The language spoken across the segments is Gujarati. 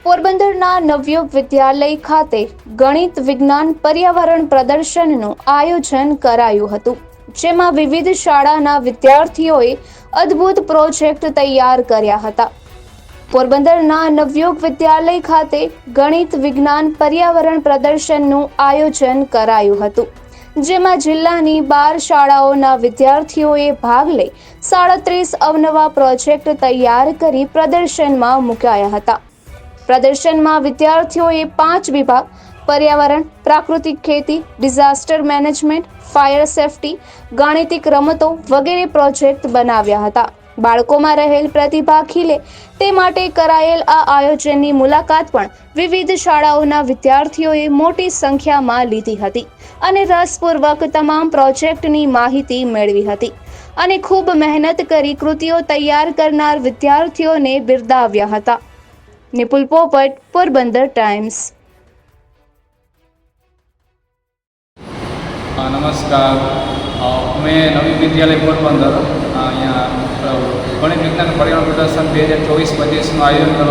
પોરબંદરના નવયુગ વિદ્યાલય ખાતે ગણિત વિજ્ઞાન પર્યાવરણ પ્રદર્શનનું આયોજન કરાયું હતું, જેમાં વિવિધ શાળાના વિદ્યાર્થીઓએ અદ્ભુત પ્રોજેક્ટ તૈયાર કર્યા હતા। પોરબંદરના નવયુગ વિદ્યાલય ખાતે ગણિત વિજ્ઞાન પર્યાવરણ પ્રદર્શનનું આયોજન કરાયું હતું, જેમાં જિલ્લાની 12 શાળાઓના વિદ્યાર્થીઓએ ભાગ લઈ 37 અવનવા પ્રોજેક્ટ તૈયાર કરી પ્રદર્શનમાં મુકાયા હતા। પ્રદર્શનમાં વિદ્યાર્થીઓએ 5 વિભાગ પર્યાવરણ, પ્રાકૃતિક ખેતી, ડિઝાસ્ટર મેનેજમેન્ટ, ફાયર સેફટી, ગાણિતિક રમતો વગેરે પ્રોજેક્ટ બનાવ્યા હતા। બાળકોમાં રહેલ પ્રતિભા ખીલે તે માટે કરાયેલ આ આયોજનની મુલાકાત પણ વિવિધ શાળાઓના વિદ્યાર્થીઓએ મોટી સંખ્યામાં લીધી હતી અને રસપૂર્વક તમામ પ્રોજેક્ટની માહિતી મેળવી હતી અને ખૂબ મહેનત કરી કૃતિઓ તૈયાર કરનાર વિદ્યાર્થીઓને બિરદાવ્યા હતા। નિપુલ પોપટ, પોરબંદર ટાઈમ્સ। નમસ્કાર, मैं नवी विद्यालय पोरबंदर अँ गणित विज्ञान पर्यावरण प्रदर्शन 2024-25 आयोजन कर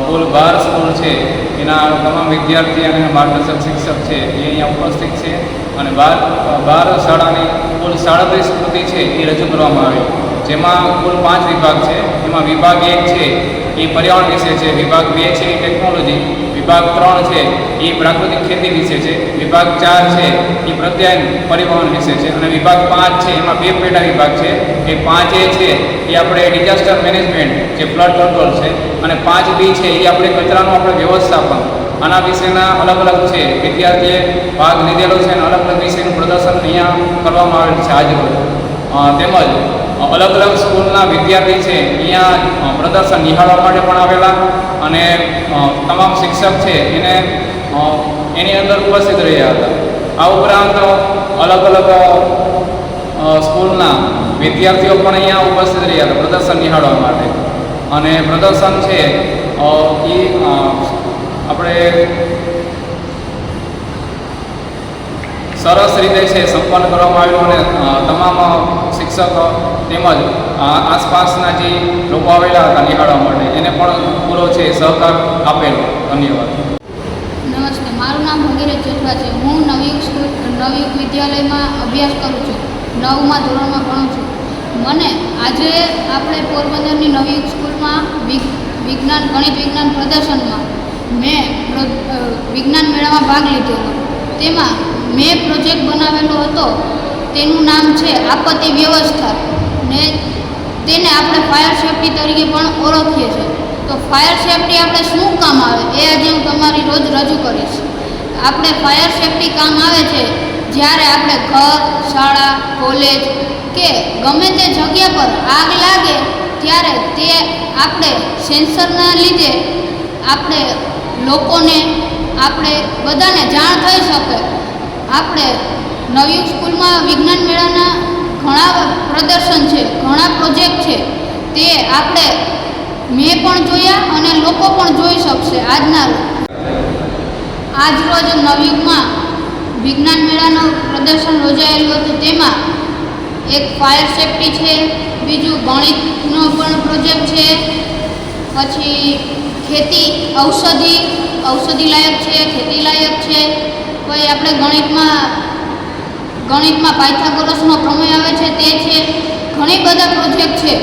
कुल 12 स्कूल है एना तमाम विद्यार्थी और मार्गदर्शक शिक्षक है ये अँ उपस्थित है और 12 शाला कुल 37 कृति है ये रजू कर जेमा कुल 5 विभाग है। एમાં विभाग 1 है ये पर्यावरण विषय है, विभाग 2 है ये टेक्नोलॉजी, विभाग 3 है ये प्राकृतिक खेती विषय है, विभाग 4 है ये प्रत्यायन परिवहन विषय है और विभाग 5 है एમાં 2 पेटा विभाग है। ये 5A है ये अपने डिजास्टर मैनेजमेंट जो फ्लड कंट्रोल है और 5B है ये अपने कचराનું આપણે વ્યવસ્થાપન આના વિશેના अलग अलग है। વિદ્યાર્થીએ ભાગ લીધેલો છે અને अलग अलग વિષયનું પ્રદર્શન અહીંયા કરવામાં આવેલ છે આજરોજ। તેમજ अलग अलग स्कूलना विद्यार्थी है अँ प्रदर्शन निहाळवा माटे पण आवेला अने तमाम शिक्षक है एने एनी अंदर उपस्थित रह्या हता। आ उपरांत अलग अलग स्कूलना विद्यार्थीओ पण अँ उपस्थित रह्या हता प्रदर्शन निहाळवा माटे अने प्रदर्शन है ई आपणे सरस रीते से संपन्न करवामां आवेलुं अने तमाम शिक्षक તેમજ આસપાસના જે લોકો આવેલા હતા નિહાળવા માટે એને પણ પૂરો છે સહકાર આપેલો। ધન્યવાદ। નમસ્તે, મારું નામ ભગીરથ જેઠવા છે। હું નવયુગ વિદ્યાલયમાં અભ્યાસ કરું છું, 9મા ધોરણમાં ભણું છું। મને આજે આપણે પોરબંદરની નવયુગ સ્કૂલમાં ગણિત વિજ્ઞાન પ્રદર્શનમાં મેં વિજ્ઞાન મેળામાં ભાગ લીધેલો। તેમાં મેં પ્રોજેક્ટ બનાવેલો હતો, તેનું નામ છે આપત્તિ વ્યવસ્થા ને તેને આપણે ફાયર સેફટી તરીકે પણ ઓળખીએ છીએ। તો ફાયર સેફટી આપણે શું કામ આવે એ આજે હું તમારી રોજ રજૂ કરીશ। આપણે ફાયર સેફટી કામ આવે છે જ્યારે આપણે ઘર, શાળા, કોલેજ કે ગમે તે જગ્યા પર આગ લાગે ત્યારે તે આપણે સેન્સરના લીધે આપણે લોકોને આપણે બધાને જાણ થઈ શકે। આપણે નવયુગ સ્કૂલમાં વિજ્ઞાન મેળાના ઘણા પ્રદર્શન છે, ઘણા પ્રોજેક્ટ છે, તે આપણે મેં પણ જોયા અને લોકો પણ જોઈ શકશે। આજ રોજ નવયુગમાં વિજ્ઞાન મેળાનું પ્રદર્શન યોજાયેલું હતું। તેમાં એક ફાયર સેફટી છે, બીજું ગણિતનો પણ પ્રોજેક્ટ છે, પછી ખેતી ઔષધિ લાયક છે, ખેતી લાયક છે, કોઈ આપણે ગણિતમાં પાયથાગોરસનો પ્રમેય આવે છે તે છે, ઘણી બધા પ્રોજેક્ટ છે।